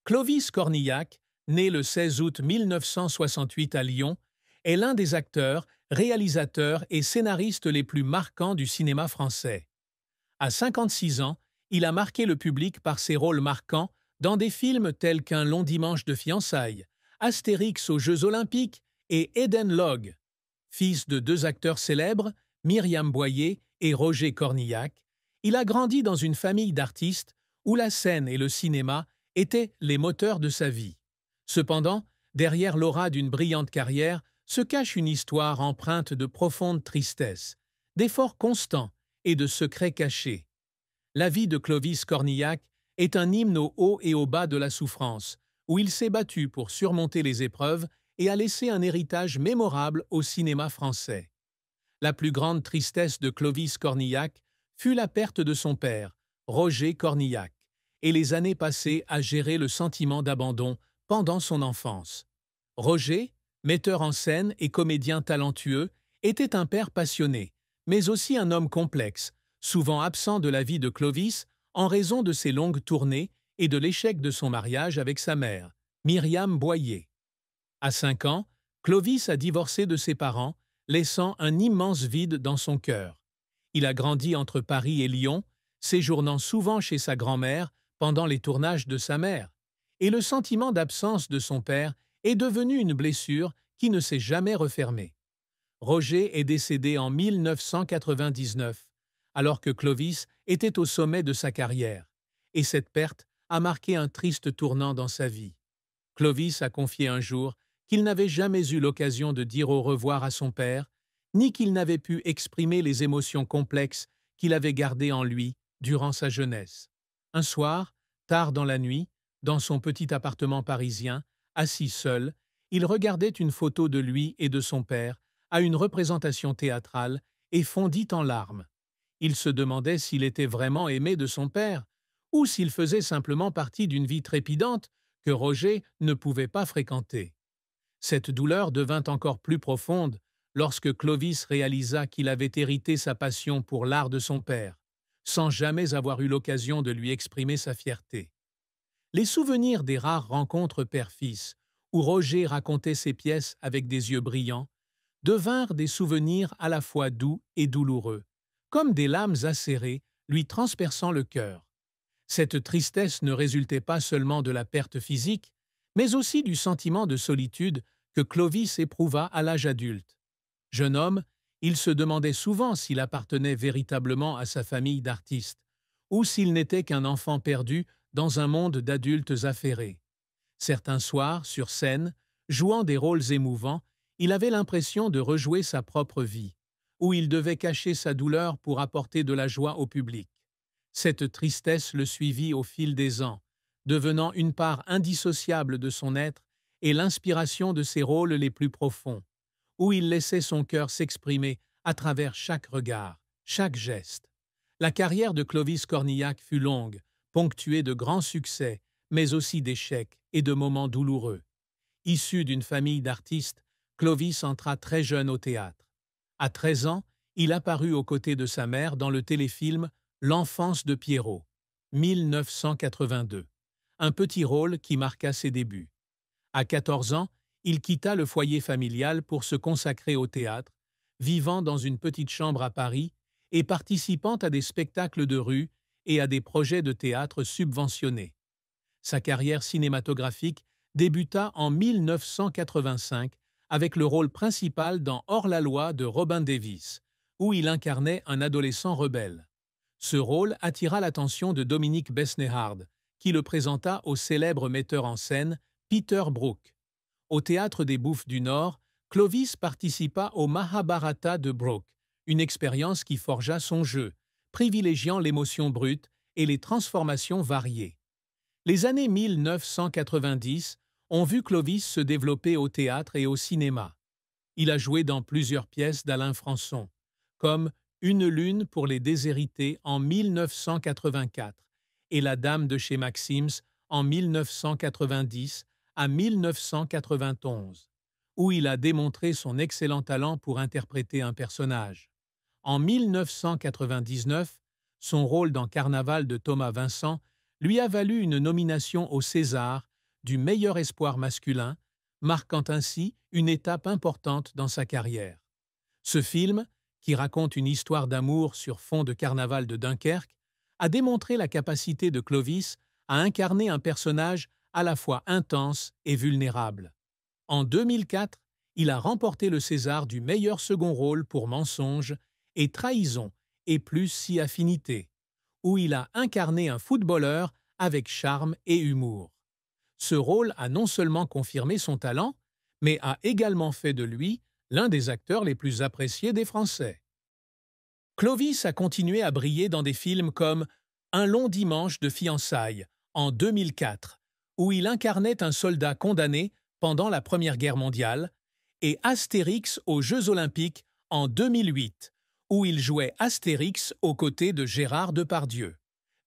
Clovis Cornillac, né le 16 août 1968 à Lyon, est l'un des acteurs, réalisateurs et scénaristes les plus marquants du cinéma français. À 56 ans, il a marqué le public par ses rôles marquants dans des films tels qu'Un long dimanche de fiançailles, Astérix aux Jeux Olympiques et Eden Log. Fils de deux acteurs célèbres, Myriam Boyer et Roger Cornillac, il a grandi dans une famille d'artistes où la scène et le cinéma étaient les moteurs de sa vie. Cependant, derrière l'aura d'une brillante carrière se cache une histoire empreinte de profonde tristesse, d'efforts constants et de secrets cachés. La vie de Clovis Cornillac est un hymne au haut et au bas de la souffrance, où il s'est battu pour surmonter les épreuves et a laissé un héritage mémorable au cinéma français. La plus grande tristesse de Clovis Cornillac fut la perte de son père, Roger Cornillac, et les années passées à gérer le sentiment d'abandon pendant son enfance. Roger, metteur en scène et comédien talentueux, était un père passionné, mais aussi un homme complexe, souvent absent de la vie de Clovis en raison de ses longues tournées et de l'échec de son mariage avec sa mère, Myriam Boyer. À 5 ans, Clovis a divorcé de ses parents, laissant un immense vide dans son cœur. Il a grandi entre Paris et Lyon, séjournant souvent chez sa grand-mère pendant les tournages de sa mère, et le sentiment d'absence de son père est devenu une blessure qui ne s'est jamais refermée. Roger est décédé en 1999, alors que Clovis était au sommet de sa carrière, et cette perte a marqué un triste tournant dans sa vie. Clovis a confié un jour qu'il n'avait jamais eu l'occasion de dire au revoir à son père, ni qu'il n'avait pu exprimer les émotions complexes qu'il avait gardées en lui durant sa jeunesse. Un soir, tard dans la nuit, dans son petit appartement parisien, assis seul, il regardait une photo de lui et de son père à une représentation théâtrale et fondit en larmes. Il se demandait s'il était vraiment aimé de son père, ou s'il faisait simplement partie d'une vie trépidante que Roger ne pouvait pas fréquenter. Cette douleur devint encore plus profonde lorsque Clovis réalisa qu'il avait hérité sa passion pour l'art de son père, sans jamais avoir eu l'occasion de lui exprimer sa fierté. Les souvenirs des rares rencontres père-fils, où Roger racontait ses pièces avec des yeux brillants, devinrent des souvenirs à la fois doux et douloureux, comme des lames acérées lui transperçant le cœur. Cette tristesse ne résultait pas seulement de la perte physique, mais aussi du sentiment de solitude que Clovis éprouva à l'âge adulte. Jeune homme, il se demandait souvent s'il appartenait véritablement à sa famille d'artistes, ou s'il n'était qu'un enfant perdu dans un monde d'adultes affairés. Certains soirs, sur scène, jouant des rôles émouvants, il avait l'impression de rejouer sa propre vie, où il devait cacher sa douleur pour apporter de la joie au public. Cette tristesse le suivit au fil des ans, devenant une part indissociable de son être et l'inspiration de ses rôles les plus profonds, où il laissait son cœur s'exprimer à travers chaque regard, chaque geste. La carrière de Clovis Cornillac fut longue, ponctuée de grands succès, mais aussi d'échecs et de moments douloureux. Issu d'une famille d'artistes, Clovis entra très jeune au théâtre. À 13 ans, il apparut aux côtés de sa mère dans le téléfilm L'enfance de Pierrot, 1982, un petit rôle qui marqua ses débuts. À 14 ans, il quitta le foyer familial pour se consacrer au théâtre, vivant dans une petite chambre à Paris et participant à des spectacles de rue et à des projets de théâtre subventionnés. Sa carrière cinématographique débuta en 1985 avec le rôle principal dans Hors-la-loi de Robin Davis, où il incarnait un adolescent rebelle. Ce rôle attira l'attention de Dominique Besnéhard, qui le présenta au célèbre metteur en scène Peter Brook. Au Théâtre des Bouffes du Nord, Clovis participa au Mahabharata de Brook, une expérience qui forgea son jeu, privilégiant l'émotion brute et les transformations variées. Les années 1990 ont vu Clovis se développer au théâtre et au cinéma. Il a joué dans plusieurs pièces d'Alain Françon, comme Une lune pour les déshérités en 1984 et La Dame de chez Maxims en 1990 à 1991, où il a démontré son excellent talent pour interpréter un personnage. En 1999, son rôle dans Carnaval de Thomas Vincent lui a valu une nomination au César du meilleur espoir masculin, marquant ainsi une étape importante dans sa carrière. Ce film, qui raconte une histoire d'amour sur fond de carnaval de Dunkerque, a démontré la capacité de Clovis à incarner un personnage à la fois intense et vulnérable. En 2004, il a remporté le César du meilleur second rôle pour Mensonge et Trahison et plus si affinité, où il a incarné un footballeur avec charme et humour. Ce rôle a non seulement confirmé son talent, mais a également fait de lui l'un des acteurs les plus appréciés des Français. Clovis a continué à briller dans des films comme Un long dimanche de fiançailles en 2004, où il incarnait un soldat condamné pendant la Première Guerre mondiale, et Astérix aux Jeux Olympiques en 2008, où il jouait Astérix aux côtés de Gérard Depardieu.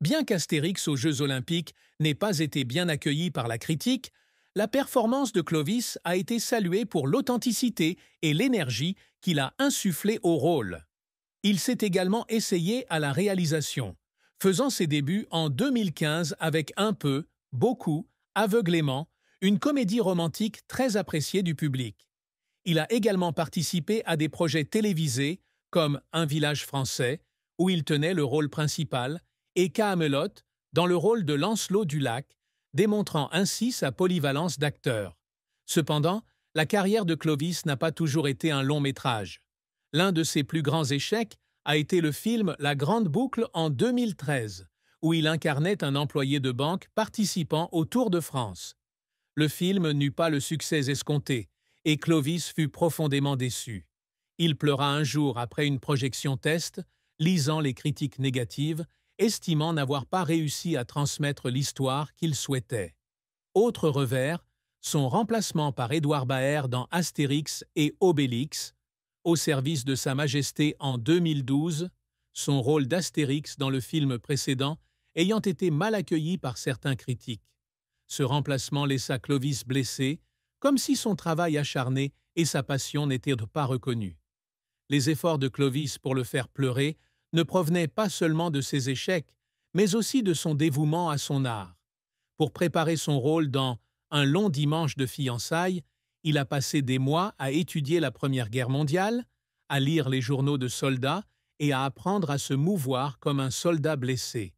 Bien qu'Astérix aux Jeux Olympiques n'ait pas été bien accueilli par la critique, la performance de Clovis a été saluée pour l'authenticité et l'énergie qu'il a insufflée au rôle. Il s'est également essayé à la réalisation, faisant ses débuts en 2015 avec Un peu, Beaucoup, Aveuglément, une comédie romantique très appréciée du public. Il a également participé à des projets télévisés comme Un village français, où il tenait le rôle principal, et Kaamelott, dans le rôle de Lancelot du Lac, démontrant ainsi sa polyvalence d'acteur. Cependant, la carrière de Clovis n'a pas toujours été un long métrage. L'un de ses plus grands échecs a été le film La Grande Boucle en 2013, où il incarnait un employé de banque participant au Tour de France. Le film n'eut pas le succès escompté, et Clovis fut profondément déçu. Il pleura un jour après une projection test, lisant les critiques négatives, estimant n'avoir pas réussi à transmettre l'histoire qu'il souhaitait. Autre revers, son remplacement par Édouard Baer dans Astérix et Obélix, au service de Sa Majesté en 2012, son rôle d'Astérix dans le film précédent ayant été mal accueilli par certains critiques. Ce remplacement laissa Clovis blessé, comme si son travail acharné et sa passion n'étaient pas reconnus. Les efforts de Clovis pour le faire pleurer ne provenaient pas seulement de ses échecs, mais aussi de son dévouement à son art. Pour préparer son rôle dans Un long dimanche de fiançailles, il a passé des mois à étudier la Première Guerre mondiale, à lire les journaux de soldats et à apprendre à se mouvoir comme un soldat blessé.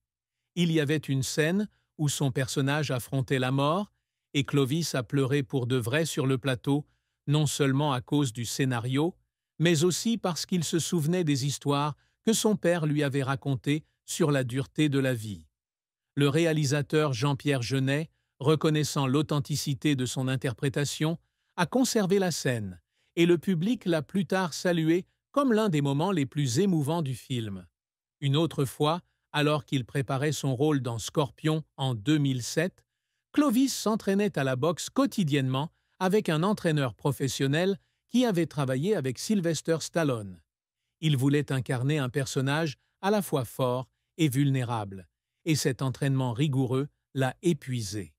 Il y avait une scène où son personnage affrontait la mort, et Clovis a pleuré pour de vrai sur le plateau, non seulement à cause du scénario, mais aussi parce qu'il se souvenait des histoires que son père lui avait racontées sur la dureté de la vie. Le réalisateur Jean-Pierre Jeunet, reconnaissant l'authenticité de son interprétation, a conservé la scène, et le public l'a plus tard salué comme l'un des moments les plus émouvants du film. Une autre fois, alors qu'il préparait son rôle dans Scorpion en 2007, Clovis s'entraînait à la boxe quotidiennement avec un entraîneur professionnel qui avait travaillé avec Sylvester Stallone. Il voulait incarner un personnage à la fois fort et vulnérable, et cet entraînement rigoureux l'a épuisé.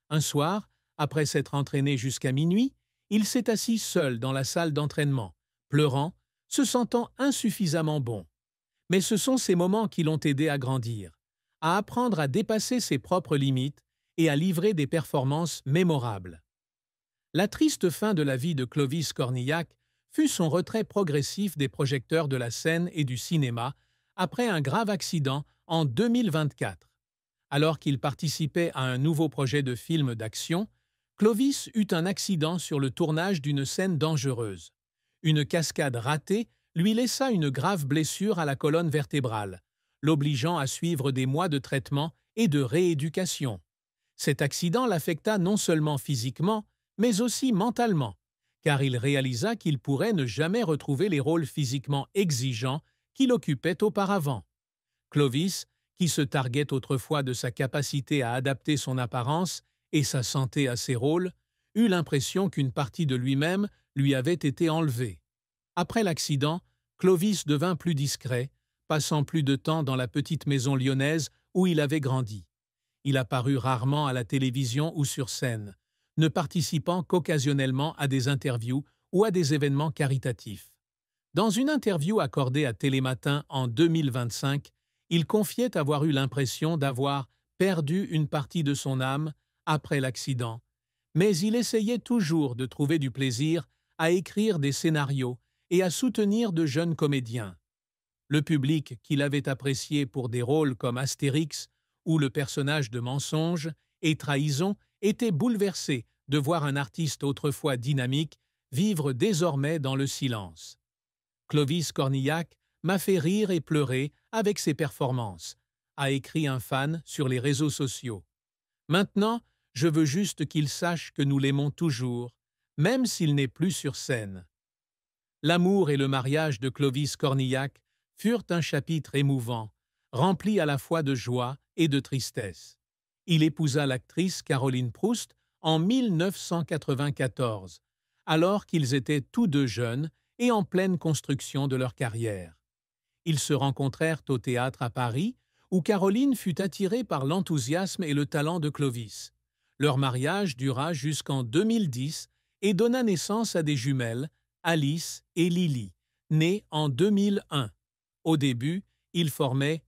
Un soir, après s'être entraîné jusqu'à minuit, il s'est assis seul dans la salle d'entraînement, pleurant, se sentant insuffisamment bon. Mais ce sont ces moments qui l'ont aidé à grandir, à apprendre à dépasser ses propres limites et à livrer des performances mémorables. La triste fin de la vie de Clovis Cornillac fut son retrait progressif des projecteurs de la scène et du cinéma après un grave accident en 2024. Alors qu'il participait à un nouveau projet de film d'action, Clovis eut un accident sur le tournage d'une scène dangereuse. Une cascade ratée lui laissa une grave blessure à la colonne vertébrale, l'obligeant à suivre des mois de traitement et de rééducation. Cet accident l'affecta non seulement physiquement, mais aussi mentalement, car il réalisa qu'il pourrait ne jamais retrouver les rôles physiquement exigeants qu'il occupait auparavant. Clovis, qui se targuait autrefois de sa capacité à adapter son apparence et sa santé à ses rôles, eut l'impression qu'une partie de lui-même lui avait été enlevée. Après l'accident, Clovis devint plus discret, passant plus de temps dans la petite maison lyonnaise où il avait grandi. Il apparut rarement à la télévision ou sur scène, ne participant qu'occasionnellement à des interviews ou à des événements caritatifs. Dans une interview accordée à Télématin en 2025, il confiait avoir eu l'impression d'avoir perdu une partie de son âme après l'accident, mais il essayait toujours de trouver du plaisir à écrire des scénarios et à soutenir de jeunes comédiens. Le public qu'il avait apprécié pour des rôles comme Astérix ou le personnage de Mensonge et Trahison était bouleversé de voir un artiste autrefois dynamique vivre désormais dans le silence. Clovis Cornillac m'a fait rire et pleurer avec ses performances, a écrit un fan sur les réseaux sociaux. Maintenant, je veux juste qu'il sache que nous l'aimons toujours, même s'il n'est plus sur scène. L'amour et le mariage de Clovis Cornillac furent un chapitre émouvant, rempli à la fois de joie et de tristesse. Il épousa l'actrice Caroline Proust en 1994, alors qu'ils étaient tous deux jeunes et en pleine construction de leur carrière. Ils se rencontrèrent au théâtre à Paris, où Caroline fut attirée par l'enthousiasme et le talent de Clovis. Leur mariage dura jusqu'en 2010 et donna naissance à des jumelles, Alice et Lily, nées en 2001. Au début, ils formaient